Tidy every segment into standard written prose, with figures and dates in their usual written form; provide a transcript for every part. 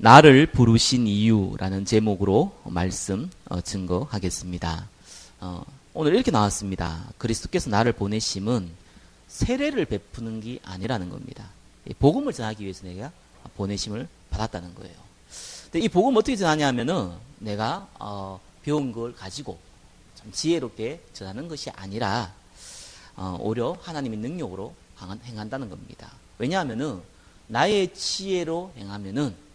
나를 부르신 이유라는 제목으로 말씀 증거하겠습니다. 오늘 이렇게 나왔습니다. 그리스도께서 나를 보내심은 세례를 베푸는 게 아니라는 겁니다. 복음을 전하기 위해서 내가 보내심을 받았다는 거예요. 근데 이 복음 어떻게 전하냐면은 내가 배운 걸 가지고 좀 지혜롭게 전하는 것이 아니라 오히려 하나님의 능력으로 행한다는 겁니다. 왜냐하면은 나의 지혜로 행하면은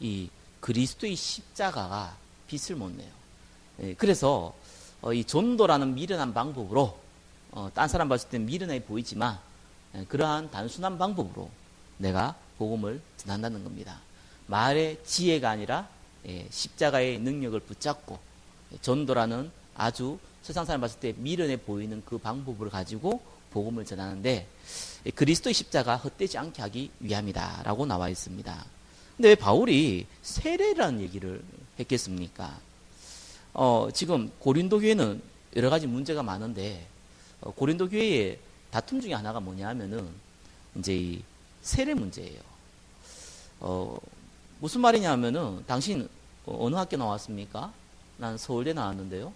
이 그리스도의 십자가가 빛을 못 내요. 그래서 이 전도라는 미련한 방법으로 딴 사람 봤을 때 미련해 보이지만 그러한 단순한 방법으로 내가 복음을 전한다는 겁니다. 말의 지혜가 아니라 십자가의 능력을 붙잡고 전도라는 아주 세상 사람 봤을 때 미련해 보이는 그 방법을 가지고 복음을 전하는데 그리스도의 십자가 헛되지 않게 하기 위함이다라고 나와 있습니다. 근데 왜 바울이 세례라는 얘기를 했겠습니까? 지금 고린도 교회는 여러 가지 문제가 많은데 고린도 교회의 다툼 중에 하나가 뭐냐 하면은 이제 이 세례 문제예요. 무슨 말이냐 하면은 당신 어느 학교 나왔습니까? 나는 서울대 나왔는데요.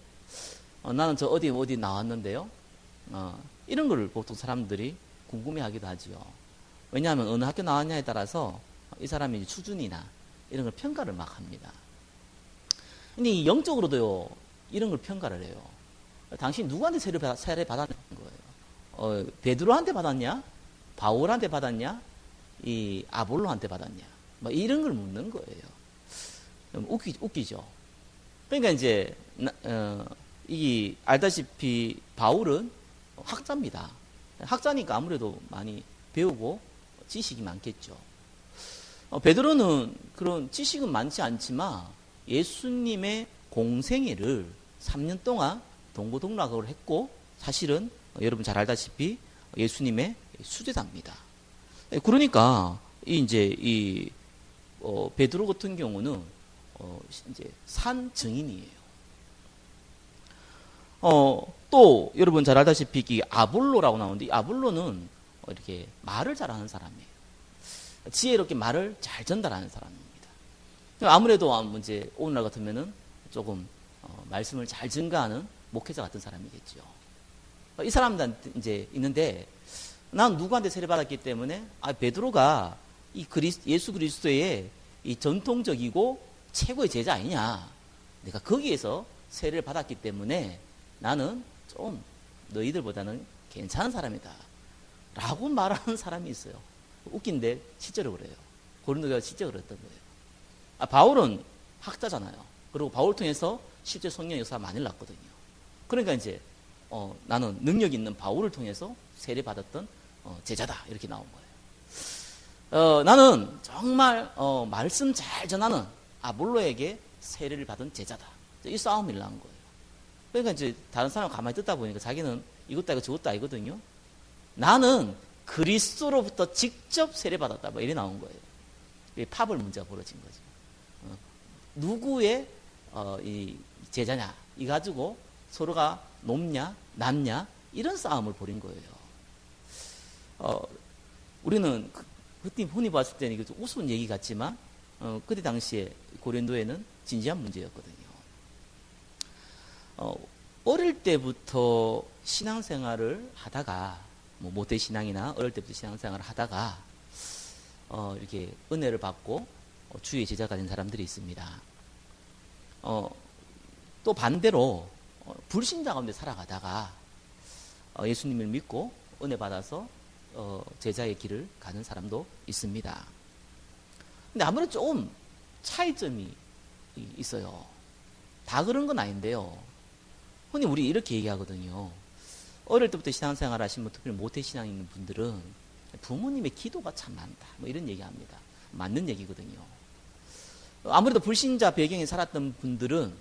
나는 저 어디 나왔는데요. 이런 걸 보통 사람들이 궁금해하기도 하지요. 왜냐하면 어느 학교 나왔냐에 따라서 이 사람의 수준이나 이런 걸 평가를 막 합니다. 근데 영적으로도요, 이런 걸 평가를 해요. 당신 누구한테 세례 받았냐는 거예요. 베드로한테 받았냐? 바울한테 받았냐? 이 아볼로한테 받았냐? 뭐 이런 걸 묻는 거예요. 웃기죠. 그러니까 이제 이 알다시피 바울은 학자입니다. 학자니까 아무래도 많이 배우고 지식이 많겠죠. 베드로는 그런 지식은 많지 않지만 예수님의 공생애를 3년 동안 동고동락을 했고 사실은 여러분 잘 알다시피 예수님의 수제자입니다. 그러니까 이 베드로 같은 경우는 이제 산 증인이에요. 또 여러분 잘 알다시피 이 아볼로라고 나오는데 이 아볼로는 이렇게 말을 잘하는 사람이에요. 지혜롭게 말을 잘 전달하는 사람입니다. 아무래도 이제 오늘날 같으면은 조금 말씀을 잘 증가하는 목회자 같은 사람이겠죠. 이 사람들한테 이제 있는데 난 누구한테 세례 받았기 때문에 베드로가 예수 그리스도의 이 전통적이고 최고의 제자 아니냐. 내가 거기에서 세례를 받았기 때문에 나는 좀 너희들보다는 괜찮은 사람이다. 라고 말하는 사람이 있어요. 웃긴데 실제로 그래요. 고린도교가 실제로 그랬던 거예요. 바울은 학자잖아요. 그리고 바울 통해서 실제 성령 역사가 많이 났거든요. 그러니까 이제 나는 능력 있는 바울을 통해서 세례 받았던 제자다 이렇게 나온 거예요. 나는 정말 말씀 잘 전하는 아볼로에게 세례를 받은 제자다. 이 싸움이 일어난 거예요. 그러니까 이제 다른 사람 가만히 듣다 보니까 자기는 이것도 아니고 저것도 아니거든요. 나는 그리스도로부터 직접 세례받았다. 뭐 이래 나온 거예요. 파벌 문제가 벌어진 거죠. 누구의 이 제자냐 이 가지고 서로가 높냐 낮냐 이런 싸움을 벌인 거예요. 우리는 그때 흔히 봤을 때는 이게 좀 우스운 얘기 같지만 그때 당시에 고린도에는 진지한 문제였거든요. 어릴 때부터 신앙생활을 하다가 뭐 모태신앙이나 어릴 때부터 신앙생활을 하다가 이렇게 은혜를 받고 주의 제자가 된 사람들이 있습니다. 또 반대로 불신자 가운데 살아가다가 예수님을 믿고 은혜 받아서 제자의 길을 가는 사람도 있습니다. 근데 아무래도 좀 차이점이 있어요. 다 그런 건 아닌데요. 흔히 우리 이렇게 얘기하거든요. 어릴 때부터 신앙생활 하신 분, 특별히 모태신앙 있는 분들은 부모님의 기도가 참 많다. 뭐 이런 얘기합니다. 맞는 얘기거든요. 아무래도 불신자 배경에 살았던 분들은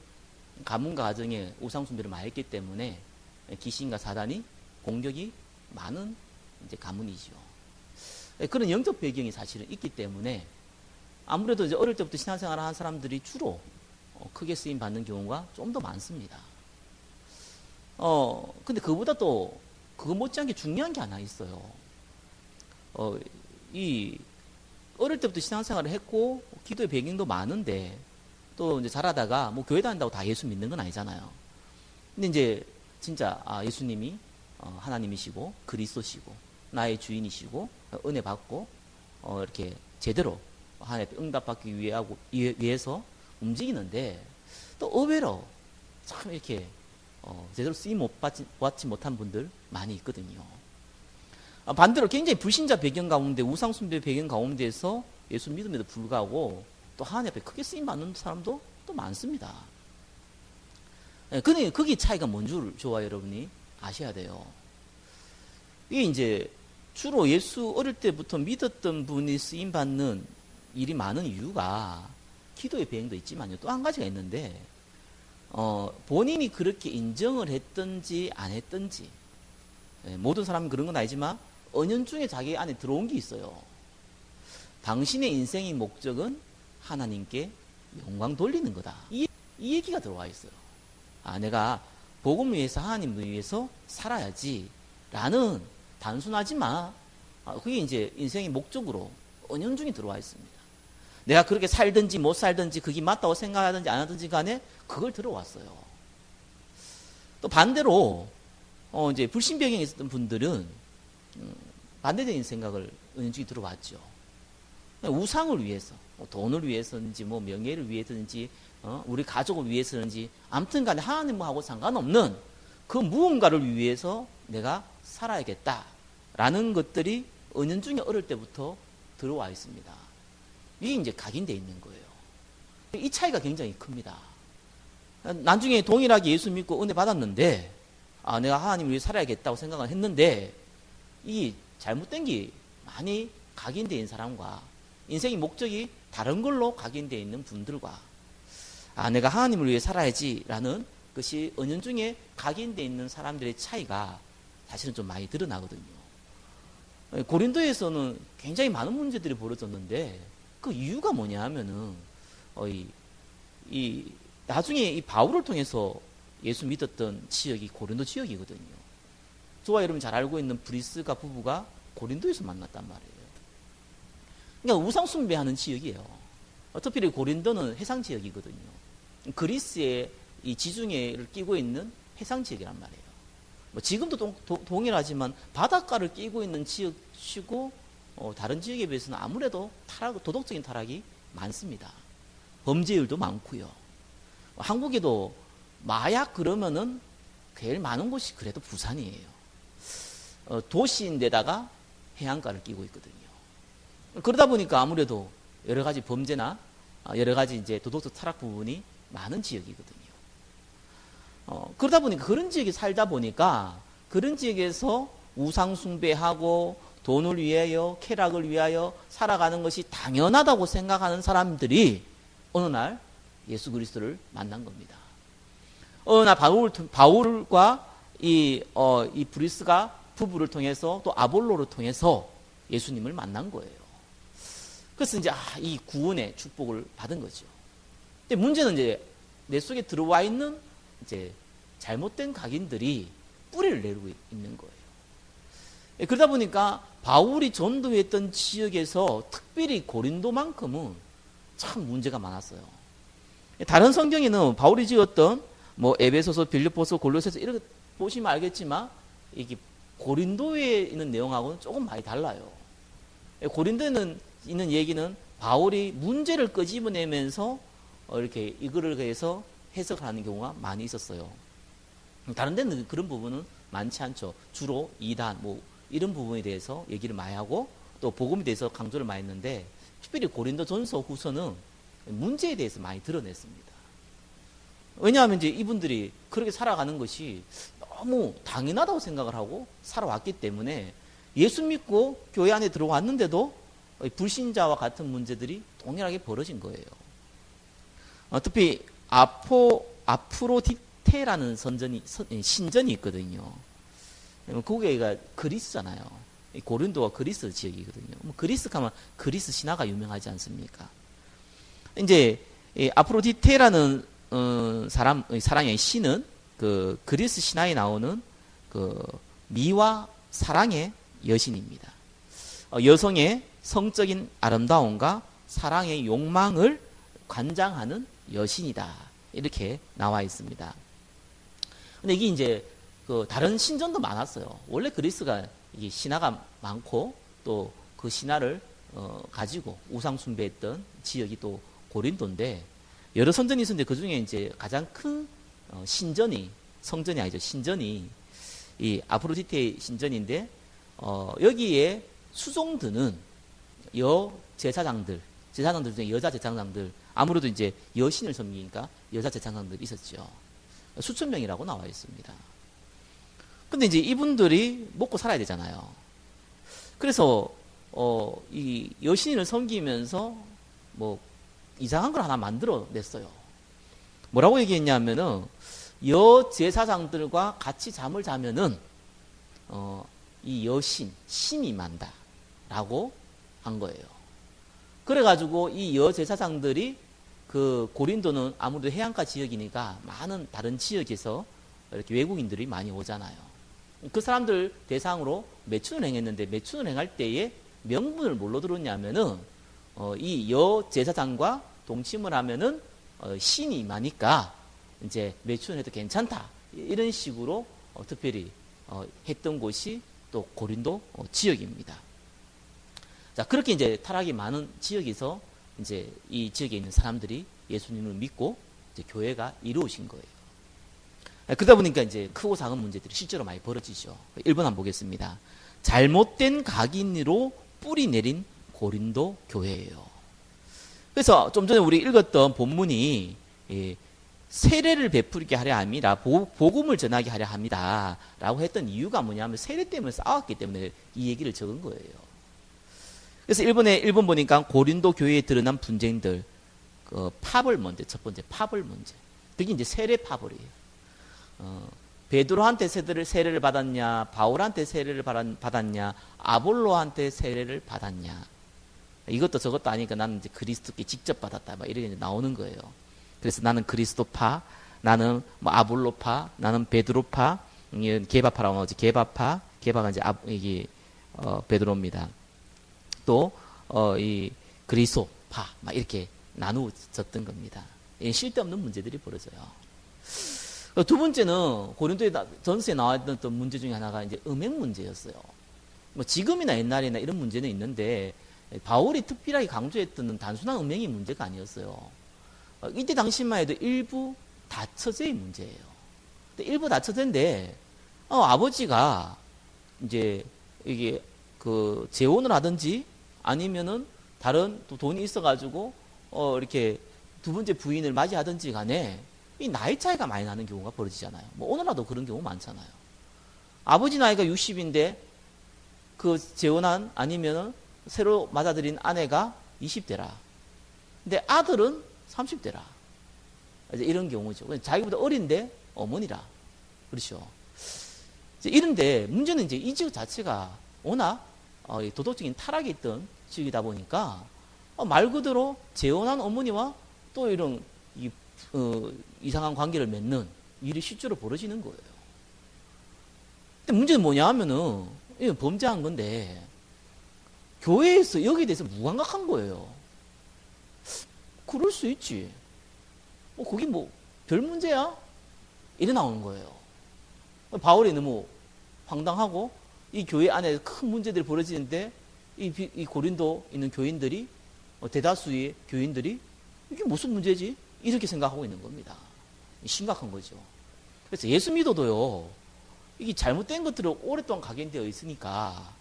가문과 가정에 우상숭배를 많이 했기 때문에 귀신과 사단이 공격이 많은 이제 가문이죠. 그런 영적 배경이 사실은 있기 때문에 아무래도 이제 어릴 때부터 신앙생활을 하는 사람들이 주로 크게 쓰임 받는 경우가 좀 더 많습니다. 근데 그보다 또 그거 못지않게 중요한 게 하나 있어요. 이 어릴 때부터 신앙생활을 했고 기도의 배경도 많은데 또 이제 자라다가 뭐 교회 다닌다고 다 예수 믿는 건 아니잖아요. 근데 이제 진짜 예수님이 하나님이시고 그리스도시고 나의 주인이시고 은혜 받고 이렇게 제대로 하나님께 응답받기 위해서 움직이는데 또 의외로 참 이렇게 제대로 쓰임 못 받지 못한 분들 많이 있거든요. 반대로 굉장히 불신자 배경 가운데 우상숭배 배경 가운데에서 예수 믿음에도 불구하고 또 하나님 앞에 크게 쓰임 받는 사람도 또 많습니다. 근데 거기 차이가 뭔 줄 좋아요, 여러분이 아셔야 돼요. 이게 이제 주로 예수 어릴 때부터 믿었던 분이 쓰임 받는 일이 많은 이유가 기도의 배경도 있지만요. 또 한 가지가 있는데 본인이 그렇게 인정을 했든지 안 했든지 모든 사람이 그런 건 아니지만 은연중에 자기 안에 들어온 게 있어요. 당신의 인생의 목적은 하나님께 영광 돌리는 거다. 이 얘기가 들어와 있어요. 내가 복음을 위해서 하나님을 위해서 살아야지 라는 단순하지만 그게 이제 인생의 목적으로 은연중에 들어와 있습니다. 내가 그렇게 살든지 못 살든지 그게 맞다고 생각하든지 안 하든지 간에 그걸 들어왔어요. 또 반대로 이제 불신 배경에 있었던 분들은 반대적인 생각을 은연중에 들어왔죠. 우상을 위해서, 돈을 위해서든지 뭐 명예를 위해서든지 우리 가족을 위해서든지 아무튼 간에 하나님하고 상관없는 그 무언가를 위해서 내가 살아야겠다라는 것들이 은연중에 어릴 때부터 들어와 있습니다. 이게 이제 각인되어 있는 거예요. 이 차이가 굉장히 큽니다. 나중에 동일하게 예수 믿고 은혜 받았는데 내가 하나님을 위해 살아야겠다고 생각을 했는데 이 잘못된 게 많이 각인되어 있는 사람과 인생의 목적이 다른 걸로 각인되어 있는 분들과 내가 하나님을 위해 살아야지라는 것이 은연중에 각인되어 있는 사람들의 차이가 사실은 좀 많이 드러나거든요. 고린도에서는 굉장히 많은 문제들이 벌어졌는데 그 이유가 뭐냐 하면은 나중에 이 바울을 통해서 예수 믿었던 지역이 고린도 지역이거든요. 저와 여러분 잘 알고 있는 브리스가 부부가 고린도에서 만났단 말이에요. 그러니까 우상 숭배하는 지역이에요. 특히 고린도는 해상 지역이거든요. 그리스의 이 지중해를 끼고 있는 해상 지역이란 말이에요. 뭐 지금도 동일하지만 바닷가를 끼고 있는 지역이고 다른 지역에 비해서는 아무래도 도덕적인 타락이 많습니다. 범죄율도 많고요. 한국에도 마약 그러면은 제일 많은 곳이 그래도 부산이에요. 도시인데다가 해안가를 끼고 있거든요. 그러다 보니까 아무래도 여러 가지 범죄나 여러 가지 이제 도덕적 타락 부분이 많은 지역이거든요. 그러다 보니까 그런 지역에 살다 보니까 그런 지역에서 우상 숭배하고 돈을 위하여 쾌락을 위하여 살아가는 것이 당연하다고 생각하는 사람들이 어느 날 예수 그리스도를 만난 겁니다. 어느 날 바울과 이 브리스가 부부를 통해서 또 아볼로를 통해서 예수님을 만난 거예요. 그래서 이제 이 구원의 축복을 받은 거죠. 근데 문제는 이제 내 속에 들어와 있는 이제 잘못된 각인들이 뿌리를 내리고 있는 거예요. 그러다 보니까 바울이 전도했던 지역에서 특별히 고린도만큼은 참 문제가 많았어요. 다른 성경에는 바울이 지었던 뭐 에베소서, 빌립보서, 골로새서 이렇게 보시면 알겠지만 이게 고린도에 있는 내용하고는 조금 많이 달라요. 고린도에 있는 얘기는 바울이 문제를 끄집어내면서 이렇게 이거를 해서 해석하는 경우가 많이 있었어요. 다른 데는 그런 부분은 많지 않죠. 주로 이단 뭐 이런 부분에 대해서 얘기를 많이 하고 또 복음에 대해서 강조를 많이 했는데 특별히 고린도전서 후서는 문제에 대해서 많이 드러냈습니다. 왜냐하면 이제 이분들이 그렇게 살아가는 것이 너무 당연하다고 생각을 하고 살아왔기 때문에 예수 믿고 교회 안에 들어왔는데도 불신자와 같은 문제들이 동일하게 벌어진 거예요. 특히 아프로디테라는 신전이 있거든요. 거기가 그리스잖아요. 고린도가 그리스 지역이거든요. 그리스 가면 그리스 신화가 유명하지 않습니까? 이제 아프로디테라는 사랑의 신은 그 그리스 신화에 나오는 그 미와 사랑의 여신입니다. 여성의 성적인 아름다움과 사랑의 욕망을 관장하는 여신이다. 이렇게 나와 있습니다. 근데 이게 이제 그 다른 신전도 많았어요. 원래 그리스가 이게 신화가 많고 또 그 신화를 가지고 우상 숭배했던 지역이 또 고린도인데 여러 선전이 있었는데 그 중에 이제 가장 큰 신전이 성전이 아니죠. 신전이 이 아프로디테 신전인데 여기에 수종드는 제사장들 중에 여자 제사장들 아무래도 이제 여신을 섬기니까 여자 제사장들이 있었죠. 수천 명이라고 나와 있습니다. 근데 이제 이분들이 먹고 살아야 되잖아요. 그래서 이 여신을 섬기면서 뭐 이상한 걸 하나 만들어 냈어요. 뭐라고 얘기했냐면은 여제사장들과 같이 잠을 자면은 이 신이 만다라고 한 거예요. 그래가지고 이 여제사장들이 그 고린도는 아무래도 해안가 지역이니까 많은 다른 지역에서 이렇게 외국인들이 많이 오잖아요. 그 사람들 대상으로 매춘을 행했는데 매춘을 행할 때에 명분을 뭘로 들었냐면은 이 여제사장과 동침을 하면은 신이 임하니까 이제 매춘을 해도 괜찮다. 이런 식으로 특별히 했던 곳이 또 고린도 지역입니다. 자, 그렇게 이제 타락이 많은 지역에서 이제 이 지역에 있는 사람들이 예수님을 믿고 이제 교회가 이루어진 거예요. 그러다 보니까 이제 크고 작은 문제들이 실제로 많이 벌어지죠. 1번 한번 보겠습니다. 잘못된 각인으로 뿌리 내린 고린도 교회예요. 그래서 좀 전에 우리 읽었던 본문이 세례를 베풀게 하려 함이라 복음을 전하게 하려 합니다 라고 했던 이유가 뭐냐면 세례 때문에 싸웠기 때문에 이 얘기를 적은 거예요. 그래서 1번 보니까 고린도 교회에 드러난 분쟁들 파벌 문제, 첫 번째 파벌 문제. 그게 이제 세례 파벌이에요. 베드로한테 세례를 받았냐, 바울한테 세례를 받았냐, 아볼로한테 세례를 받았냐. 이것도 저것도 아니니까 나는 이제 그리스도께 직접 받았다. 막 이렇게 나오는 거예요. 그래서 나는 그리스도파, 나는 뭐 아볼로파, 나는 베드로파, 게바파라고 나오지. 게바파, 게바가 이제 이게 베드로입니다. 또 이 그리스도파, 막 이렇게 나누어졌던 겁니다. 쓸데없는 문제들이 벌어져요. 두 번째는 고린도에 전서에 나왔던 문제 중에 하나가 이제 음행 문제였어요. 뭐 지금이나 옛날이나 이런 문제는 있는데 바울이 특별하게 강조했던 단순한 음행이 문제가 아니었어요. 이때 당시만 해도 일부 다처제의 문제예요. 일부 다처제인데 아버지가 이제 이게 그 재혼을 하든지 아니면은 다른 또 돈이 있어가지고 이렇게 두 번째 부인을 맞이하든지 간에 이 나이 차이가 많이 나는 경우가 벌어지잖아요. 뭐 오늘날도 그런 경우 많잖아요. 아버지 나이가 60인데 그 재혼한 아니면은 새로 맞아들인 아내가 20대라. 근데 아들은 30대라. 이제 이런 경우죠. 자기보다 어린데 어머니라. 그렇죠. 이제 이런데 문제는 이제 이 지역 자체가 워낙 도덕적인 타락이 있던 지역이다 보니까 말 그대로 재혼한 어머니와 또 이런 이상한 관계를 맺는 일이 실제로 벌어지는 거예요. 근데 문제는 뭐냐 하면은 이건 범죄한 건데 교회에서 여기에 대해서 무감각한 거예요. 그럴 수 있지. 그게 뭐 별 문제야? 이래 나오는 거예요. 바울이 너무 황당하고 이 교회 안에 큰 문제들이 벌어지는데 이 고린도 있는 교인들이 대다수의 교인들이 이게 무슨 문제지? 이렇게 생각하고 있는 겁니다. 심각한 거죠. 그래서 예수 믿어도요, 이게 잘못된 것들을 오랫동안 각인되어 있으니까,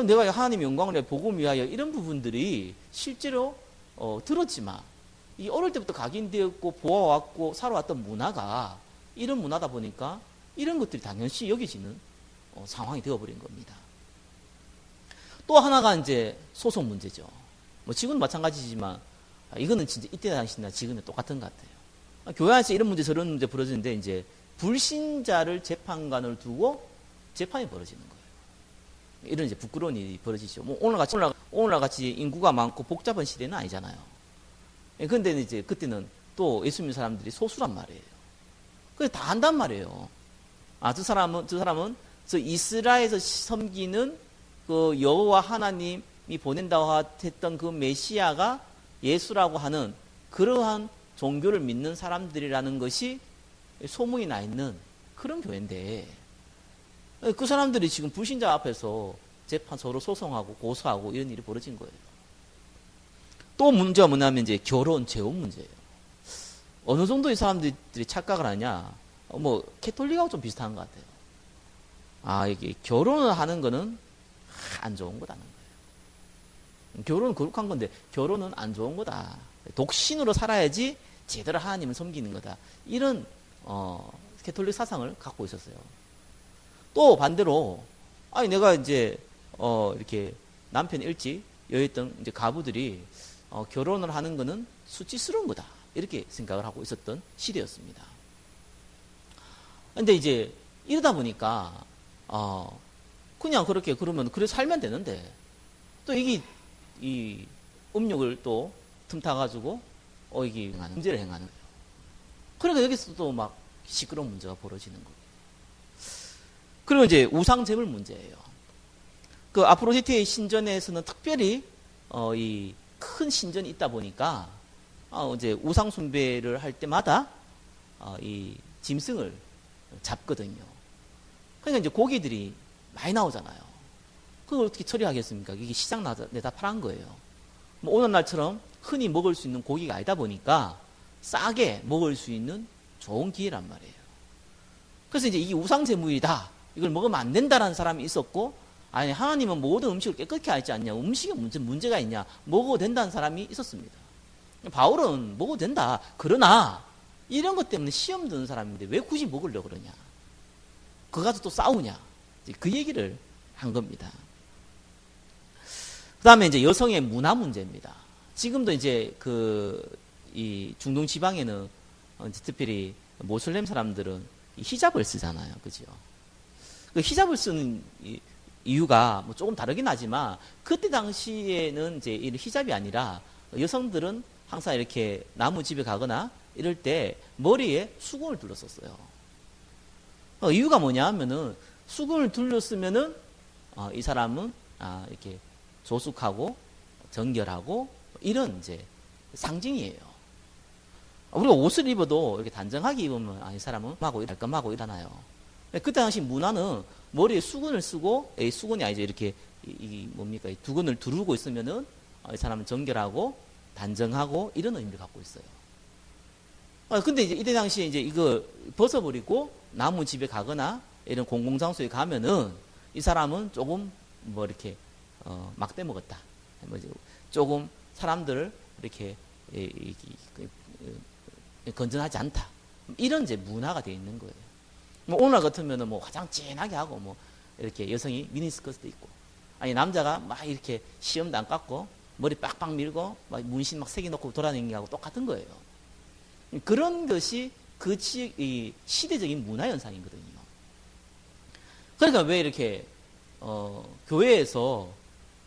내가 하나님의 영광을 위해 복음 위하여 이런 부분들이 실제로 들었지만, 이 어릴 때부터 각인되었고 보아왔고 살아왔던 문화가 이런 문화다 보니까 이런 것들이 당연시 여겨지는 상황이 되어버린 겁니다. 또 하나가 이제 소송 문제죠. 뭐 지금은 마찬가지지만 이거는 진짜 이때 당시나 지금은 똑같은 것 같아요. 교회 안에서 이런 문제 저런 문제 벌어지는데 이제 불신자를 재판관을 두고 재판이 벌어지는 거예요. 이런 이제 부끄러운 일이 벌어지죠. 뭐 오늘날 같이 인구가 많고 복잡한 시대는 아니잖아요. 그런데 이제 그때는 또 예수 믿는 사람들이 소수란 말이에요. 그래서 다 한단 말이에요. 저 사람은 저 이스라엘에서 섬기는 그 여호와 하나님의 보낸다고 했던 그 메시아가 예수라고 하는 그러한 종교를 믿는 사람들이라는 것이 소문이 나 있는 그런 교회인데, 그 사람들이 지금 불신자 앞에서 재판 서로 소송하고 고소하고 이런 일이 벌어진 거예요. 또 문제가 뭐냐면 이제 결혼, 재혼 문제예요. 어느 정도의 사람들이 착각을 하냐, 캐톨릭하고 좀 비슷한 것 같아요. 이게 결혼을 하는 거는 안 좋은 거다는 거예요. 결혼은 거룩한 건데 결혼은 안 좋은 거다. 독신으로 살아야지 제대로 하나님을 섬기는 거다. 이런 캐톨릭 사상을 갖고 있었어요. 또 반대로 내가 이제 이렇게 남편이 일찍 여했던 이제 가부들이 결혼을 하는 거는 수치스러운 거다. 이렇게 생각을 하고 있었던 시대였습니다. 근데 이제 이러다 보니까 그냥 그렇게 그러면 그래 살면 되는데 또 이게 이 음욕을 또 틈타가지고 이게 문제를 행하는 거예요. 그러니까 여기서 또 막 시끄러운 문제가 벌어지는 거예요. 그리고 이제 우상 제물 문제예요. 그 아프로디테의 신전에서는 특별히 이 큰 신전이 있다 보니까 이제 우상 숭배를 할 때마다 이 짐승을 잡거든요. 그러니까 이제 고기들이 많이 나오잖아요. 그걸 어떻게 처리하겠습니까? 이게 시장 내다 팔한 거예요. 오늘날처럼 흔히 먹을 수 있는 고기가 아니다 보니까 싸게 먹을 수 있는 좋은 기회란 말이에요. 그래서 이제 이게 우상제물이다, 이걸 먹으면 안 된다라는 사람이 있었고, 아니 하나님은 모든 음식을 깨끗게 하지 않냐, 음식에 문제가 있냐, 먹어도 된다는 사람이 있었습니다. 바울은 먹어도 된다, 그러나 이런 것 때문에 시험 드는 사람인데 왜 굳이 먹으려고 그러냐, 그거 가지고 또 싸우냐, 그 얘기를 한 겁니다. 그 다음에 이제 여성의 문화 문제입니다. 지금도 이제 이 중동 지방에는 특별히 모슬렘 사람들은 히잡을 쓰잖아요. 그죠? 그 히잡을 쓰는 이유가 조금 다르긴 하지만, 그때 당시에는 이제 이 히잡이 아니라 여성들은 항상 이렇게 나무 집에 가거나 이럴 때 머리에 수건을 둘렀었어요. 이유가 뭐냐 하면은, 수건을 둘렀으면은 이 사람은 이렇게 조숙하고 정결하고 이런 이제 상징이에요. 우리가 옷을 입어도 이렇게 단정하게 입으면 이 사람은 깔끔하고 일어나요. 그때 당시 문화는 머리에 수건을 쓰고, 수건이 아니죠, 이렇게 뭡니까, 이 두건을 두르고 있으면은 이 사람은 정결하고 단정하고 이런 의미를 갖고 있어요. 근데 이제 이때 당시에 이제 이거 벗어버리고 나무 집에 가거나 이런 공공장소에 가면은 이 사람은 조금 이렇게 막대 먹었다, 조금 사람들을 이렇게 건전하지 않다, 이런 이제 문화가 되어 있는 거예요. 오늘 같으면은 화장 진하게 하고 이렇게 여성이 미니스커트도 입고, 아니 남자가 막 이렇게 시험도 안 깎고 머리 빡빡 밀고 막 문신 막 새겨 놓고 돌아다니는 게 하고 똑같은 거예요. 그런 것이 그 이 시대적인 문화 현상이거든요. 그러니까 왜 이렇게 교회에서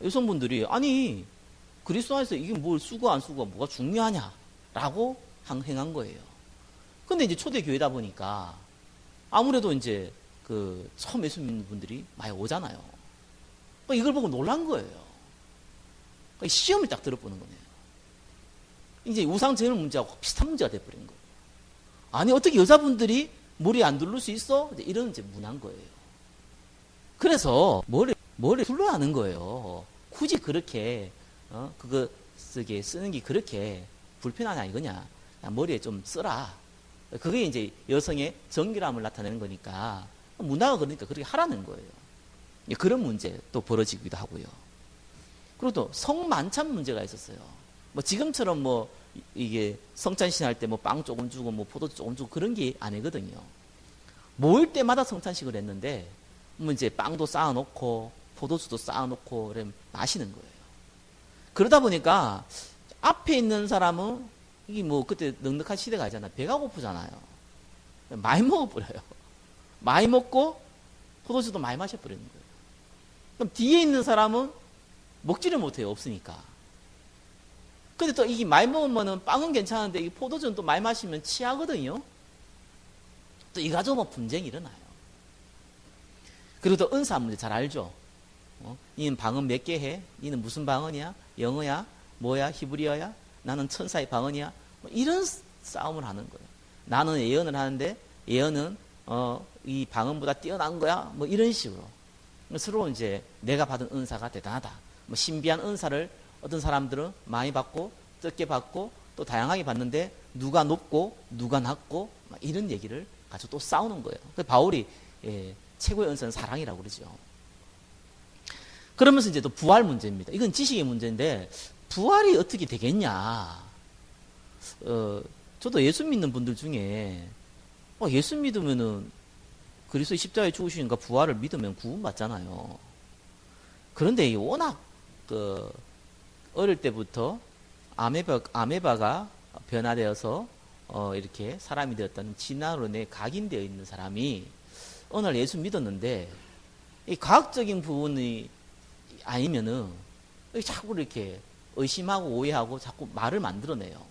여성분들이 아니 그리스도 안에서 이게 뭘 쓰고 안 쓰고가 뭐가 중요하냐라고 행한 거예요. 근데 이제 초대 교회다 보니까 아무래도 이제 처음 예수 믿는 분들이 많이 오잖아요. 이걸 보고 놀란 거예요. 시험을 딱 들어보는 거네요. 이제 우상제물 문제하고 비슷한 문제가 돼버린 거예요. 아니 어떻게 여자분들이 머리 안 두를 수 있어? 이런 이제 문화인 거예요. 그래서 머리 둘러야 하는 거예요. 굳이 그렇게 그거 쓰는 게 그렇게 불편하냐 이거냐, 머리에 좀 써라. 그게 이제 여성의 정결함을 나타내는 거니까, 문화가 그러니까 그렇게 하라는 거예요. 그런 문제 또 벌어지기도 하고요. 그리고 또 성만찬 문제가 있었어요. 지금처럼 이게 성찬식 할 때 빵 조금 주고 포도 조금 주고 그런 게 아니거든요. 모일 때마다 성찬식을 했는데 이제 빵도 쌓아놓고 포도주도 쌓아놓고 그래 마시는 거예요. 그러다 보니까 앞에 있는 사람은 이게 그때 넉넉한 시대가 아니잖아요. 배가 고프잖아요. 많이 먹어버려요. 많이 먹고 포도주도 많이 마셔버리는 거예요. 그럼 뒤에 있는 사람은 먹지를 못해요. 없으니까. 근데 또 이게 많이 먹으면은 빵은 괜찮은데 이 포도주는 또 많이 마시면 취하거든요. 또 이 가지고 분쟁이 일어나요. 그리고 또 은사 문제 잘 알죠? 니는 방언 몇 개 해? 니는 무슨 방언이야? 영어야? 뭐야? 히브리어야? 나는 천사의 방언이야? 뭐 이런 싸움을 하는 거예요. 나는 예언을 하는데 예언은 이 방언보다 뛰어난 거야? 뭐 이런 식으로 서로 이제 내가 받은 은사가 대단하다. 뭐 신비한 은사를 어떤 사람들은 많이 받고 적게 받고 또 다양하게 받는데 누가 높고 누가 낮고 막 이런 얘기를 가지고 또 싸우는 거예요. 그래서 바울이 최고의 은사는 사랑이라고 그러죠. 그러면서 이제 또 부활 문제입니다. 이건 지식의 문제인데 부활이 어떻게 되겠냐. 저도 예수 믿는 분들 중에 예수 믿으면은 그리스도의 십자가에 죽으시니까 부활을 믿으면 구원받잖아요. 그런데 워낙 어릴 때부터 아메바가 변화되어서 이렇게 사람이 되었다는 진화론에 각인되어 있는 사람이 어느 날 예수 믿었는데 이 과학적인 부분이 아니면은 자꾸 이렇게 의심하고 오해하고 자꾸 말을 만들어내요.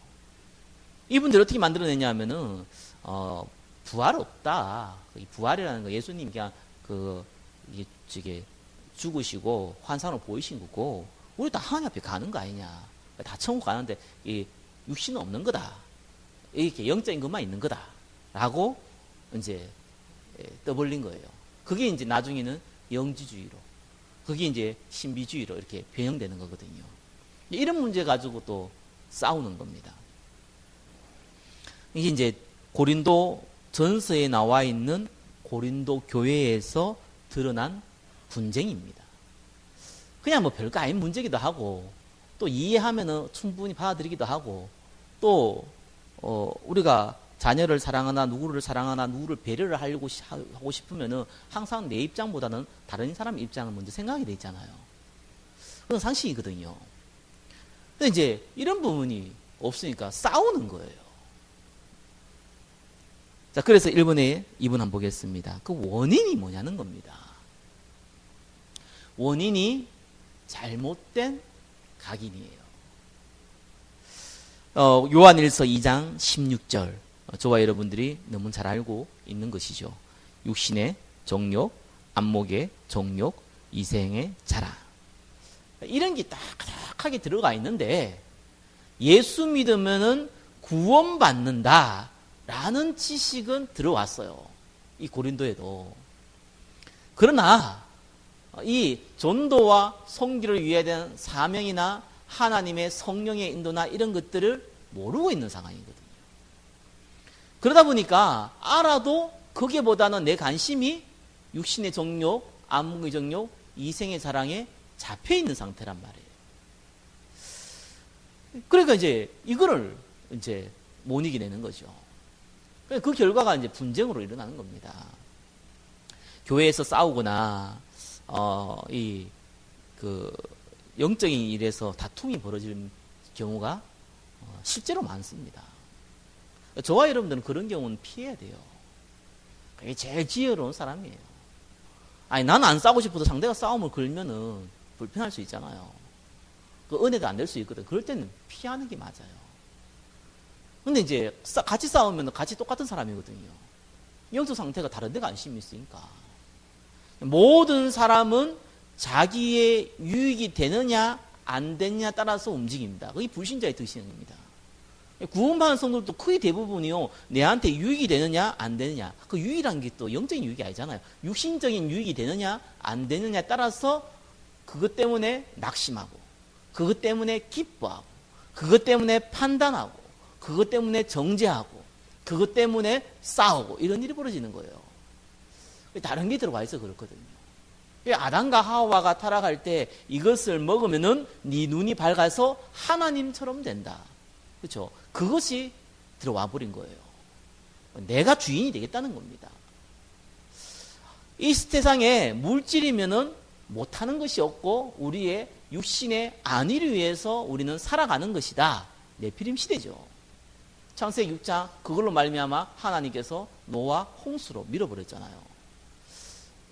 이분들이 어떻게 만들어내냐 하면은 부활 없다. 이 부활이라는 거 예수님이 그냥 이게 죽으시고 환상으로 보이신 거고 우리 다 하나님 앞에 가는 거 아니냐. 다 천국 가는데 이 육신은 없는 거다. 이렇게 영적인 것만 있는 거다. 라고 이제 떠벌린 거예요. 그게 이제 나중에는 영지주의로, 그게 이제 신비주의로 이렇게 변형되는 거거든요. 이런 문제 가지고 또 싸우는 겁니다. 이게 이제 고린도 전서에 나와 있는 고린도 교회에서 드러난 분쟁입니다. 그냥 뭐 별거 아닌 문제기도 하고 또 이해하면은 충분히 받아들이기도 하고 또 우리가 자녀를 사랑하나 누구를 사랑하나 누구를 배려를 하고 싶으면은 항상 내 입장보다는 다른 사람 입장을 먼저 생각이 돼 있잖아요. 그건 상식이거든요. 근데 이제 이런 부분이 없으니까 싸우는 거예요. 자, 그래서 1번에 2번 한번 보겠습니다. 그 원인이 뭐냐는 겁니다. 원인이 잘못된 각인이에요. 요한일서 2장 16절. 저와 여러분들이 너무 잘 알고 있는 것이죠. 육신의 정욕, 안목의 정욕, 이생의 자랑. 이런 게 딱딱하게 들어가 있는데 예수 믿으면은 구원받는다 라는 지식은 들어왔어요. 이 고린도에도. 그러나 이 전도와 선교를 위해 대한 사명이나 하나님의 성령의 인도나 이런 것들을 모르고 있는 상황이거든요. 그러다 보니까 알아도 거기보다는 내 관심이 육신의 정욕, 안목의 정욕, 이생의 자랑에 잡혀 있는 상태란 말이에요. 그러니까 이제 이거를 이제 못 이겨내는 거죠. 그 결과가 이제 분쟁으로 일어나는 겁니다. 교회에서 싸우거나 영적인 일에서 다툼이 벌어지는 경우가 실제로 많습니다. 저와 여러분들은 그런 경우는 피해야 돼요. 그게 제일 지혜로운 사람이에요. 아니, 나는 안 싸우고 싶어도 상대가 싸움을 걸면은 불편할 수 있잖아요. 그 은혜가 안 될 수 있거든. 그럴 때는 피하는 게 맞아요. 근데 이제 같이 싸우면 같이 똑같은 사람이거든요. 영적 상태가 다른 데가 안심이 있으니까. 모든 사람은 자기의 유익이 되느냐 안 되느냐 따라서 움직입니다. 그게 불신자의 득실입니다. 구원받은 성도들도 거의 대부분이요, 내한테 유익이 되느냐 안 되느냐. 그 유익이란 게 또 영적인 유익이 아니잖아요. 육신적인 유익이 되느냐 안 되느냐에 따라서 그것 때문에 낙심하고, 그것 때문에 기뻐하고, 그것 때문에 판단하고, 그것 때문에 정죄하고, 그것 때문에 싸우고, 이런 일이 벌어지는 거예요. 다른 게 들어가 있어 그렇거든요. 아담과 하와가 타락할 때 이것을 먹으면은 네 눈이 밝아서 하나님처럼 된다. 그렇죠? 그것이 들어와 버린 거예요. 내가 주인이 되겠다는 겁니다. 이 세상에 물질이면은 못하는 것이 없고 우리의 육신의 안위를 위해서 우리는 살아가는 것이다. 네피림 시대죠. 창세기 6장 그걸로 말미암아 하나님께서 노아 홍수로 밀어버렸잖아요.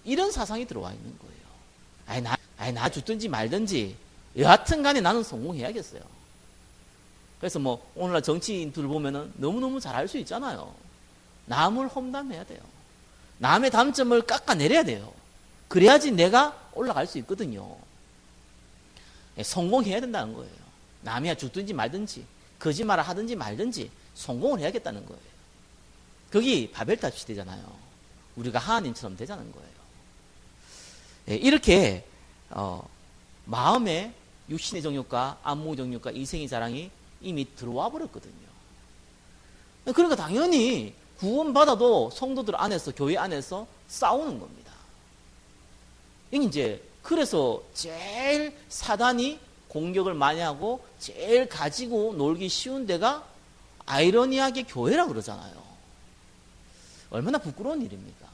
이런 사상이 들어와 있는 거예요. 나 죽든지 말든지 여하튼 간에 나는 성공해야겠어요. 그래서 뭐 오늘날 정치인들 보면은 너무너무 잘 알 수 있잖아요. 남을 험담해야 돼요. 남의 단점을 깎아내려야 돼요. 그래야지 내가 올라갈 수 있거든요. 성공해야 된다는 거예요. 남이야 죽든지 말든지 거짓말을 하든지 말든지 성공을 해야겠다는 거예요. 거기 바벨탑 시대잖아요. 우리가 하나님처럼 되자는 거예요. 이렇게 마음에 육신의 정욕과 안목의 정욕과 이생의 자랑이 이미 들어와 버렸거든요. 그러니까 당연히 구원받아도 성도들 안에서, 교회 안에서 싸우는 겁니다. 이제 그래서 제일 사단이 공격을 많이 하고 제일 가지고 놀기 쉬운 데가 아이러니하게 교회라 그러잖아요. 얼마나 부끄러운 일입니까?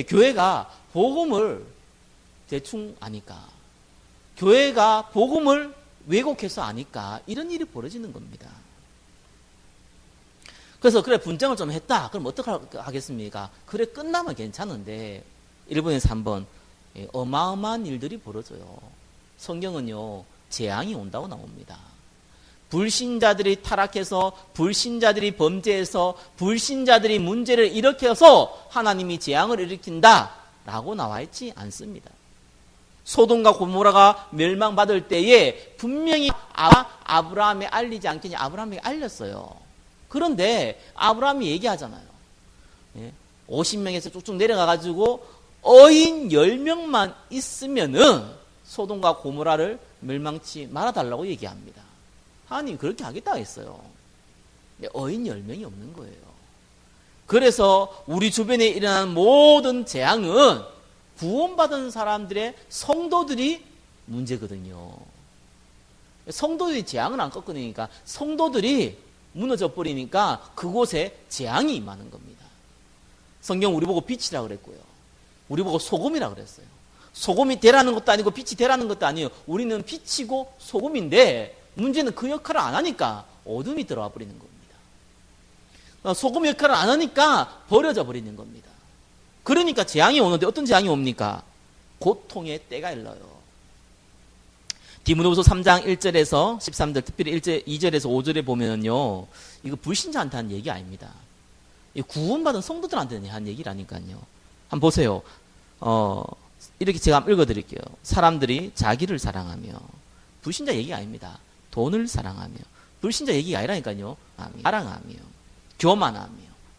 교회가 복음을 대충 아니까, 교회가 복음을 왜곡해서 아니까 이런 일이 벌어지는 겁니다. 그래서 그래 분쟁을 좀 했다. 그럼 어떻게 하겠습니까? 그래 끝나면 괜찮은데 1번에서 3번 어마어마한 일들이 벌어져요. 성경은요 재앙이 온다고 나옵니다. 불신자들이 타락해서 불신자들이 범죄해서 불신자들이 문제를 일으켜서 하나님이 재앙을 일으킨다라고 나와 있지 않습니다. 소돔과 고모라가 멸망받을 때에 분명히 아브라함에 알리지 않겠냐, 아브라함에게 알렸어요. 그런데 아브라함이 얘기하잖아요. 50명에서 쭉쭉 내려가가지고 어인 10명만 있으면은 소돔과 고모라를 멸망치 말아달라고 얘기합니다. 하나님이 그렇게 하겠다 했어요. 어인 10명이 없는 거예요. 그래서 우리 주변에 일어나는 모든 재앙은 구원받은 사람들의 성도들이 문제거든요. 성도들이 재앙을 안 꺾으니까 성도들이 무너져 버리니까 그곳에 재앙이 임하는 겁니다. 성경 우리 보고 빛이라 그랬고요. 우리 보고 소금이라 그랬어요. 소금이 되라는 것도 아니고 빛이 되라는 것도 아니에요. 우리는 빛이고 소금인데 문제는 그 역할을 안 하니까 어둠이 들어와 버리는 겁니다. 소금 역할을 안 하니까 버려져 버리는 겁니다. 그러니까 재앙이 오는데 어떤 재앙이 옵니까? 고통의 때가 일러요. 디모데후서 3장 1절에서 13절, 특별히 2절에서 5절에 보면요, 이거 불신자한테 한 얘기 아닙니다. 구원받은 성도들한테 한 얘기라니까요. 한번 보세요. 이렇게 제가 한번 읽어드릴게요. 사람들이 자기를 사랑하며, 불신자 얘기 아닙니다. 돈을 사랑하며, 불신자 얘기가 아니라니까요. 사랑하며, 교만하며,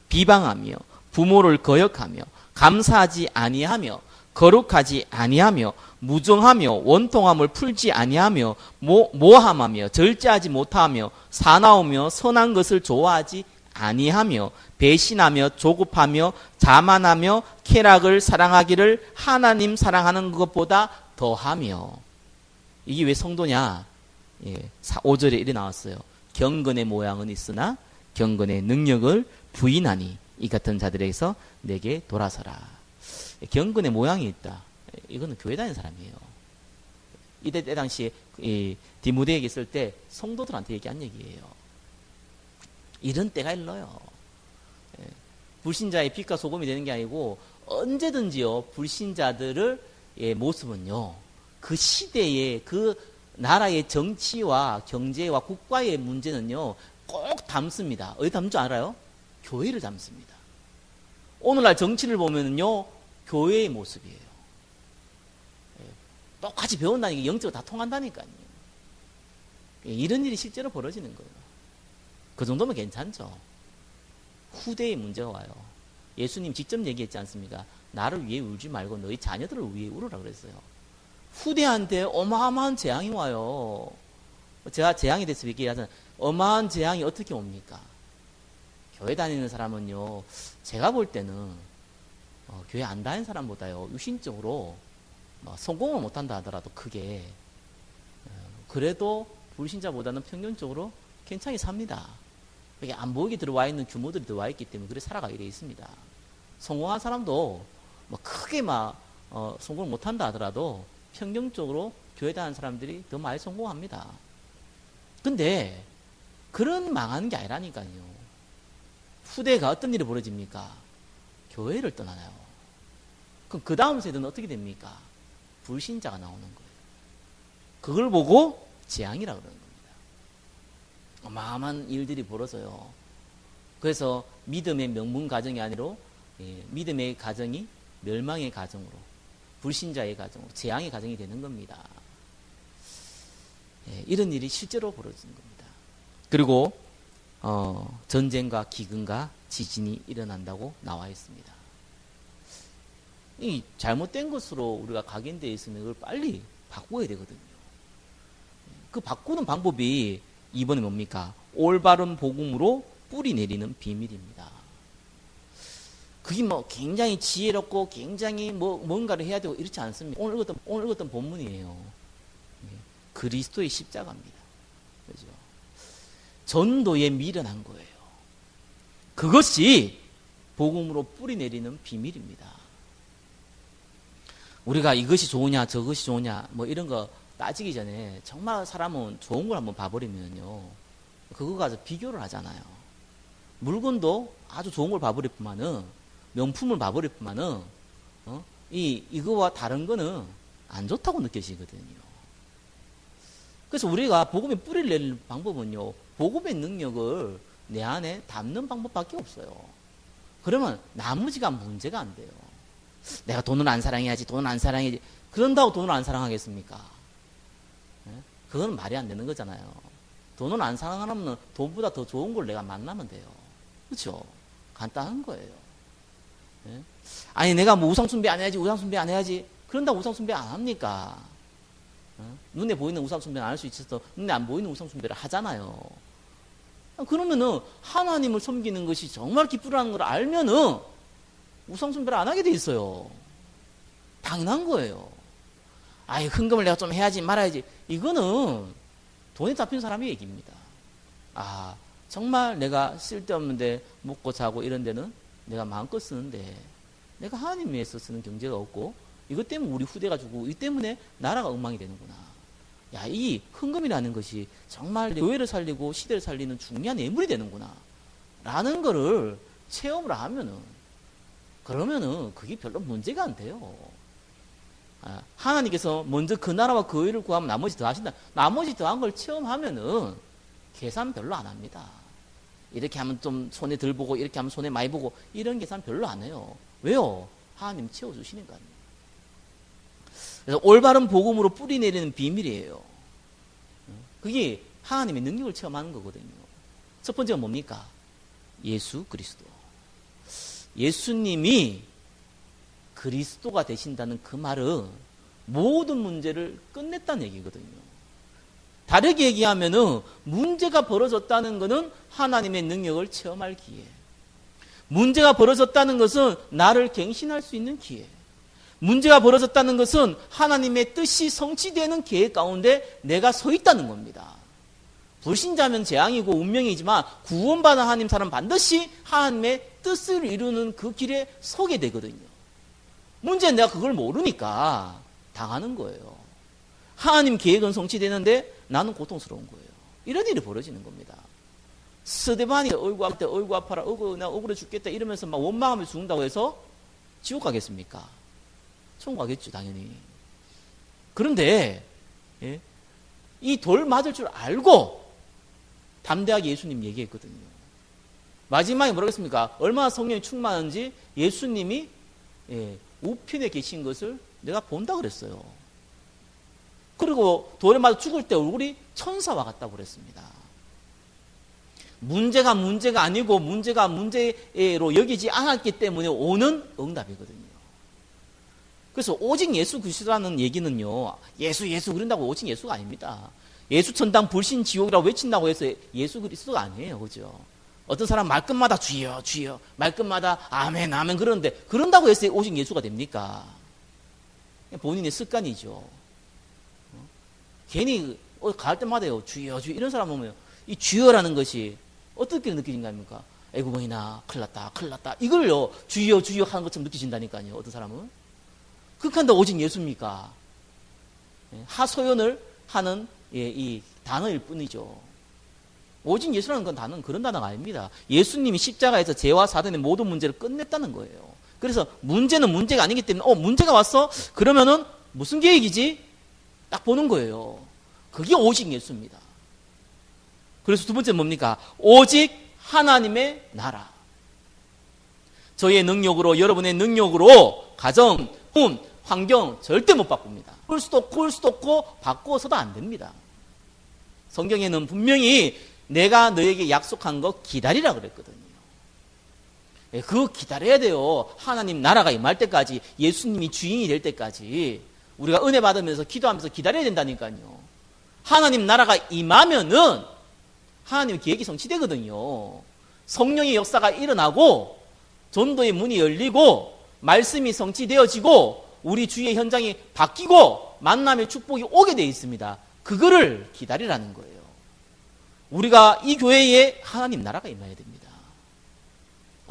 비방하며, 부모를 거역하며, 감사하지 아니하며, 거룩하지 아니하며, 무정하며, 원통함을 풀지 아니하며, 모함하며, 절제하지 못하며, 사나우며, 선한 것을 좋아하지 아니하며, 배신하며, 조급하며, 자만하며, 쾌락을 사랑하기를 하나님 사랑하는 것보다 더하며. 이게 왜 성도냐? 5절에 이래 나왔어요. 경건의 모양은 있으나 경건의 능력을 부인하니 이 같은 자들에게서 내게 돌아서라. 경건의 모양이 있다. 이거는 교회 다니는 사람이에요. 이때 당시에 디모데에게 있을 때 성도들한테 얘기한 얘기예요. 이런 때가 일러요. 불신자의 빛과 소금이 되는 게 아니고 언제든지요 불신자들의 모습은요 그 시대의 그 나라의 정치와 경제와 국가의 문제는요 꼭 담습니다. 어디 담는 줄 알아요? 교회를 담습니다. 오늘날 정치를 보면은요 교회의 모습이에요. 똑같이 배운다는 게 영적으로 다 통한다니까요. 이런 일이 실제로 벌어지는 거예요. 그 정도면 괜찮죠. 후대의 문제가 와요. 예수님 직접 얘기했지 않습니까? 나를 위해 울지 말고 너희 자녀들을 위해 울으라 그랬어요. 후대한테 어마어마한 재앙이 와요. 제가 재앙에 대해서 얘기하잖아요. 어마어마한 재앙이 어떻게 옵니까? 교회 다니는 사람은요, 제가 볼 때는 교회 안 다니는 사람보다요, 유신적으로 성공을 못한다 하더라도 크게 그래도 불신자보다는 평균적으로 괜찮게 삽니다. 이게 안 보이게 들어와 있는 규모들이 들어와 있기 때문에 그래 살아가게 되어 있습니다. 성공한 사람도 크게 성공을 못한다 하더라도 평균적으로 교회 다니는 사람들이 더 많이 성공합니다. 근데 그런 망하는 게 아니라니까요. 후대가 어떤 일이 벌어집니까? 교회를 떠나요. 그럼 그 다음 세대는 어떻게 됩니까? 불신자가 나오는 거예요. 그걸 보고 재앙이라고 그러는 겁니다. 어마어마한 일들이 벌어져요. 그래서 믿음의 명문 가정이 아니라 믿음의 가정이 멸망의 가정으로 불신자의 가정, 재앙의 가정이 되는 겁니다. 예, 이런 일이 실제로 벌어지는 겁니다. 그리고 전쟁과 기근과 지진이 일어난다고 나와 있습니다. 이 잘못된 것으로 우리가 각인되어 있으면 그걸 빨리 바꿔야 되거든요. 그 바꾸는 방법이 이번에 뭡니까? 올바른 복음으로 뿌리 내리는 비밀입니다. 그게 뭐 굉장히 지혜롭고 굉장히 뭔가를 해야 되고 이렇지 않습니다. 오늘 읽었던 본문이에요. 그리스도의 십자가입니다. 그죠? 전도에 미련한 거예요. 그것이 복음으로 뿌리 내리는 비밀입니다. 우리가 이것이 좋으냐 저것이 좋으냐 뭐 이런 거 따지기 전에 정말 사람은 좋은 걸 한번 봐버리면요, 그거 가지고 비교를 하잖아요. 물건도 아주 좋은 걸 봐버릴 뿐만은, 명품을 봐버릴 뿐만은 이거와 다른 거는 안 좋다고 느껴지거든요. 그래서 우리가 복음에 뿌리를 내는 방법은요, 복음의 능력을 내 안에 담는 방법밖에 없어요. 그러면 나머지가 문제가 안 돼요. 내가 돈을 안 사랑해야지, 돈을 안 사랑해야지. 그런다고 돈을 안 사랑하겠습니까? 그건 말이 안 되는 거잖아요. 돈을 안 사랑하면 돈보다 더 좋은 걸 내가 만나면 돼요. 그렇죠? 간단한 거예요. 아니 내가 뭐 우상숭배 안 해야지, 우상숭배 안 해야지. 그런다고 우상숭배 안 합니까? 눈에 보이는 우상숭배는 안 할 수 있어서 눈에 안 보이는 우상숭배를 하잖아요. 그러면은 하나님을 섬기는 것이 정말 기쁘라는 걸 알면은 우상숭배를 안 하게 돼 있어요. 당연한 거예요. 아이, 헌금을 내가 좀 해야지 말아야지. 이거는 돈에 잡힌 사람의 얘기입니다. 아, 정말 내가 쓸데없는데 먹고 자고 이런 데는 내가 마음껏 쓰는데 내가 하나님 위해서 쓰는 경제가 없고 이것 때문에 우리 후대가 죽고 이 때문에 나라가 엉망이 되는구나. 야, 이 헌금이라는 것이 정말 교회를 살리고 시대를 살리는 중요한 예물이 되는구나 라는 거를 체험을 하면은, 그러면은 그게 별로 문제가 안 돼요. 하나님께서 먼저 그 나라와 그 의를 구하면 나머지 더 하신다. 나머지 더한 걸 체험하면은 계산 별로 안 합니다. 이렇게 하면 좀 손에 덜 보고 이렇게 하면 손에 많이 보고 이런 계산 별로 안 해요. 왜요? 하나님 채워주시니까요. 그래서 올바른 복음으로 뿌리 내리는 비밀이에요. 그게 하나님의 능력을 체험하는 거거든요. 첫 번째가 뭡니까? 예수 그리스도. 예수님이 그리스도가 되신다는 그 말은 모든 문제를 끝냈다는 얘기거든요. 다르게 얘기하면은 문제가 벌어졌다는 것은 하나님의 능력을 체험할 기회. 문제가 벌어졌다는 것은 나를 갱신할 수 있는 기회. 문제가 벌어졌다는 것은 하나님의 뜻이 성취되는 계획 가운데 내가 서 있다는 겁니다. 불신자면 재앙이고 운명이지만 구원받은 하나님 사람 반드시 하나님의 뜻을 이루는 그 길에 서게 되거든요. 문제는 내가 그걸 모르니까 당하는 거예요. 하나님 계획은 성취되는데 나는 고통스러운 거예요. 이런 일이 벌어지는 겁니다. 스데반이 얼굴 아플 때 얼굴 아파라, 나 억울해 죽겠다 이러면서 막 원망하면서 죽는다고 해서 지옥 가겠습니까? 천국 가겠죠, 당연히. 그런데 이 돌 맞을 줄 알고 담대하게 예수님 얘기했거든요. 마지막에 뭐라고 했습니까? 얼마나 성령이 충만한지 예수님이 우편에 계신 것을 내가 본다 그랬어요. 그리고 돌에 맞아 죽을 때 얼굴이 천사와 같다고 그랬습니다. 문제가 아니고 문제가 문제로 여기지 않았기 때문에 오는 응답이거든요. 그래서 오직 예수 그리스도라는 얘기는요, 예수 그런다고 오직 예수가 아닙니다. 예수 천당 불신 지옥이라고 외친다고 해서 예수 그리스도가 아니에요. 그죠? 어떤 사람 말끝마다 주여 주여, 말끝마다 아멘 아멘 그러는데 그런다고 해서 오직 예수가 됩니까? 본인의 습관이죠. 괜히 갈 때마다요 주여 주여 이런 사람 보면 이 주여라는 것이 어떻게 느껴진답니까? 에구 뭐이나 큰일 났다 이걸요 주여 주여 하는 것처럼 느껴진다니까요. 어떤 사람은 그렇게 한다 오직 예수입니까? 하소연을 하는 이 단어일 뿐이죠. 오직 예수라는 건 단어는 그런 단어가 아닙니다. 예수님이 십자가에서 죄와 사단의 모든 문제를 끝냈다는 거예요. 그래서 문제는 문제가 아니기 때문에 문제가 왔어? 그러면은 무슨 계획이지? 딱 보는 거예요. 그게 오직 예수입니다. 그래서 두 번째는 뭡니까? 오직 하나님의 나라. 저의 능력으로, 여러분의 능력으로 가정, 환경 절대 못 바꿉니다. 올 수도 없고 바꾸어서도 안 됩니다. 성경에는 분명히 내가 너에게 약속한 거 기다리라 그랬거든요. 그거 기다려야 돼요. 하나님 나라가 임할 때까지, 예수님이 주인이 될 때까지 우리가 은혜 받으면서 기도하면서 기다려야 된다니까요. 하나님 나라가 임하면은 하나님 계획이 성취되거든요. 성령의 역사가 일어나고 전도의 문이 열리고 말씀이 성취되어지고 우리 주위의 현장이 바뀌고 만남의 축복이 오게 되어 있습니다. 그거를 기다리라는 거예요. 우리가 이 교회에 하나님 나라가 임해야 됩니다.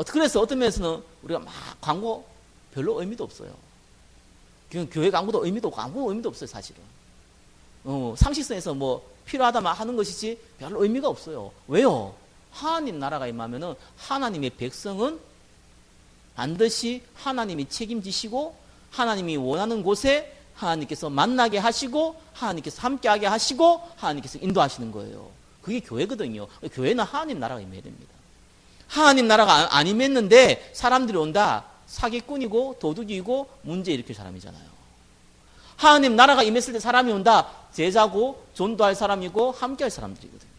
그래서 어떤 면에서는 우리가 막 광고 별로 의미도 없어요. 교회 광고도 의미도 없고 아무 의미도 없어요, 사실은. 상식선에서 뭐 필요하다만 하는 것이지 별로 의미가 없어요. 왜요? 하나님 나라가 임하면은 하나님의 백성은 반드시 하나님이 책임지시고 하나님이 원하는 곳에 하나님께서 만나게 하시고 하나님께서 함께하게 하시고 하나님께서 인도하시는 거예요. 그게 교회거든요. 교회는 하나님 나라가 임해야 됩니다. 하나님 나라가 안 임했는데 사람들이 온다. 사기꾼이고 도둑이고 문제 일으킬 사람이잖아요. 하나님 나라가 임했을 때 사람이 온다. 제자고 전도할 사람이고 함께할 사람들이거든요.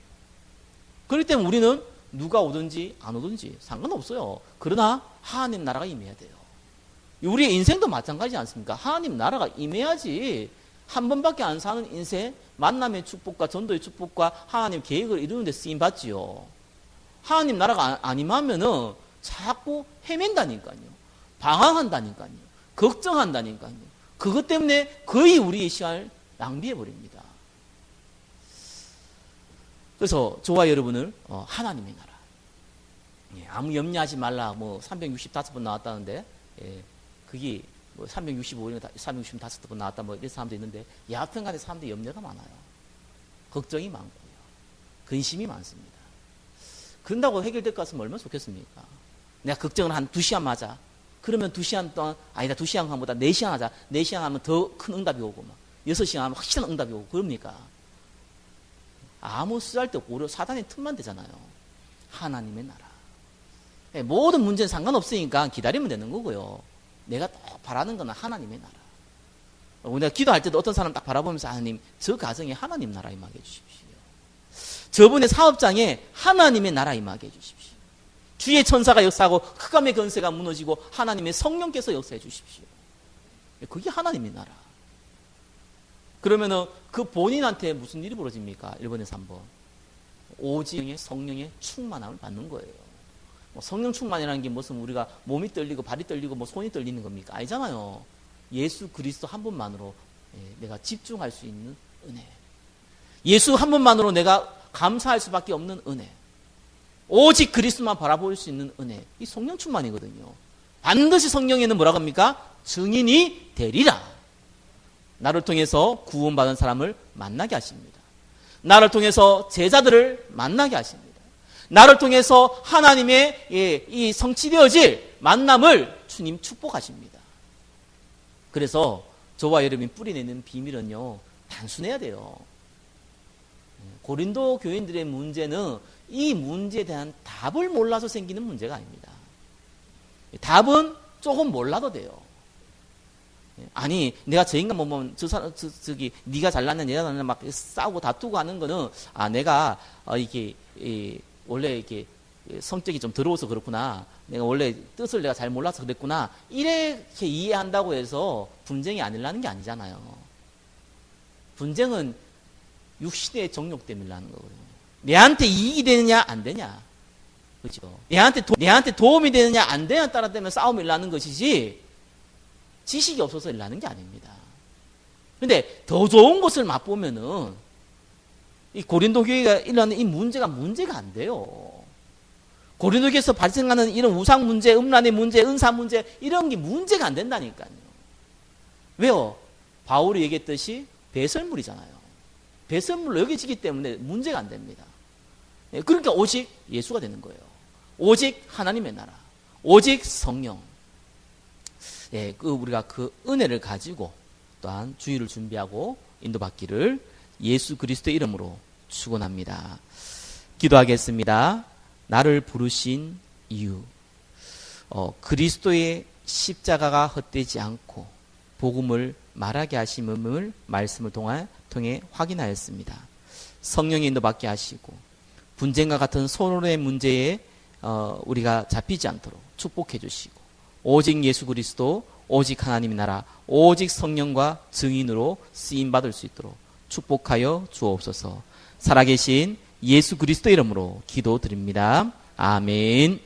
그렇기 때문에 우리는 누가 오든지 안 오든지 상관없어요. 그러나 하나님 나라가 임해야 돼요. 우리의 인생도 마찬가지지 않습니까? 하나님 나라가 임해야지 한 번밖에 안 사는 인생, 만남의 축복과 전도의 축복과 하나님 계획을 이루는 데 쓰임받지요. 하나님 나라가 안 임하면은 자꾸 헤맨다니까요. 방황한다니까요. 걱정한다니까요. 그것 때문에 거의 우리의 시간을 낭비해버립니다. 그래서 저와 여러분을 하나님의 나라, 아무 염려하지 말라, 365번 나왔다는데, 그게 365번, 365번 나왔다, 이런 사람도 있는데, 여하튼 간에 사람들이 염려가 많아요. 걱정이 많고요. 근심이 많습니다. 그런다고 해결될 것 같으면 얼마나 좋겠습니까? 내가 걱정을 한 2시간 하자. 그러면 2시간 동안, 아니다, 2시간 하보다 4시간 하자. 4시간 하면 더 큰 응답이 오고, 6시간 하면 확실한 응답이 오고, 그럽니까? 아무 쓰잘데없고, 오히려 사단의 틈만 되잖아요. 하나님의 나라. 모든 문제는 상관없으니까 기다리면 되는 거고요. 내가 딱 바라는 건 하나님의 나라. 우리가 기도할 때도 어떤 사람 딱 바라보면서 하나님, 저 가정에 하나님 나라 임하게 해주십시오. 저분의 사업장에 하나님의 나라 임하게 해주십시오. 주의 천사가 역사하고 흑암의 권세가 무너지고 하나님의 성령께서 역사해 주십시오. 그게 하나님의 나라. 그러면은 그 본인한테 무슨 일이 벌어집니까? 1번에서 3번. 오직 성령의 충만함을 받는 거예요. 성령 충만이라는 게 무슨 우리가 몸이 떨리고 발이 떨리고 손이 떨리는 겁니까? 아니잖아요. 예수 그리스도 한 분만으로 내가 집중할 수 있는 은혜. 예수 한 분만으로 내가 감사할 수밖에 없는 은혜. 오직 그리스도만 바라볼 수 있는 은혜. 이 성령 충만이거든요. 반드시 성령에는 뭐라고 합니까? 증인이 되리라. 나를 통해서 구원받은 사람을 만나게 하십니다. 나를 통해서 제자들을 만나게 하십니다. 나를 통해서 하나님의 이 성취되어질 만남을 주님 축복하십니다. 그래서 저와 여러분이 뿌리내는 비밀은요, 단순해야 돼요. 고린도 교인들의 문제는 이 문제에 대한 답을 몰라서 생기는 문제가 아닙니다. 답은 조금 몰라도 돼요. 아니, 내가 저 인간 보면 저기 네가 잘났냐 내가 잘났냐 막 싸우고 다투고 하는 거는 내가 이게 원래 이렇게 성격이 좀 더러워서 그렇구나. 내가 원래 뜻을 내가 잘 몰라서 그랬구나. 이렇게 이해한다고 해서 분쟁이 아니라는 게 아니잖아요. 분쟁은 육신의 정욕 때문에 나는 거거든요. 내한테 이익이 되느냐 안 되냐, 그렇죠? 내한테 도움이 되느냐 안 되느냐 따라 때문에 싸움이 일어나는 것이지 지식이 없어서 일어나는 게 아닙니다. 그런데 더 좋은 것을 맛보면은 이 고린도 교회가 일어나는 이 문제가 안 돼요. 고린도 교회에서 발생하는 이런 우상 문제, 음란의 문제, 은사 문제 이런 게 문제가 안 된다니까요. 왜요? 바울이 얘기했듯이 배설물이잖아요. 배설물로 여겨지기 때문에 문제가 안 됩니다. 그러니까 오직 예수가 되는 거예요. 오직 하나님의 나라, 오직 성령. 우리가 그 은혜를 가지고 또한 주의를 준비하고 인도받기를 예수 그리스도의 이름으로 축원합니다. 기도하겠습니다. 나를 부르신 이유, 그리스도의 십자가가 헛되지 않고 복음을 말하게 하심을 말씀을 통해 확인하였습니다. 성령의 인도받게 하시고 분쟁과 같은 서로의 문제에 우리가 잡히지 않도록 축복해 주시고 오직 예수 그리스도, 오직 하나님의 나라, 오직 성령과 증인으로 쓰임받을 수 있도록 축복하여 주옵소서. 살아계신 예수 그리스도 이름으로 기도드립니다. 아멘.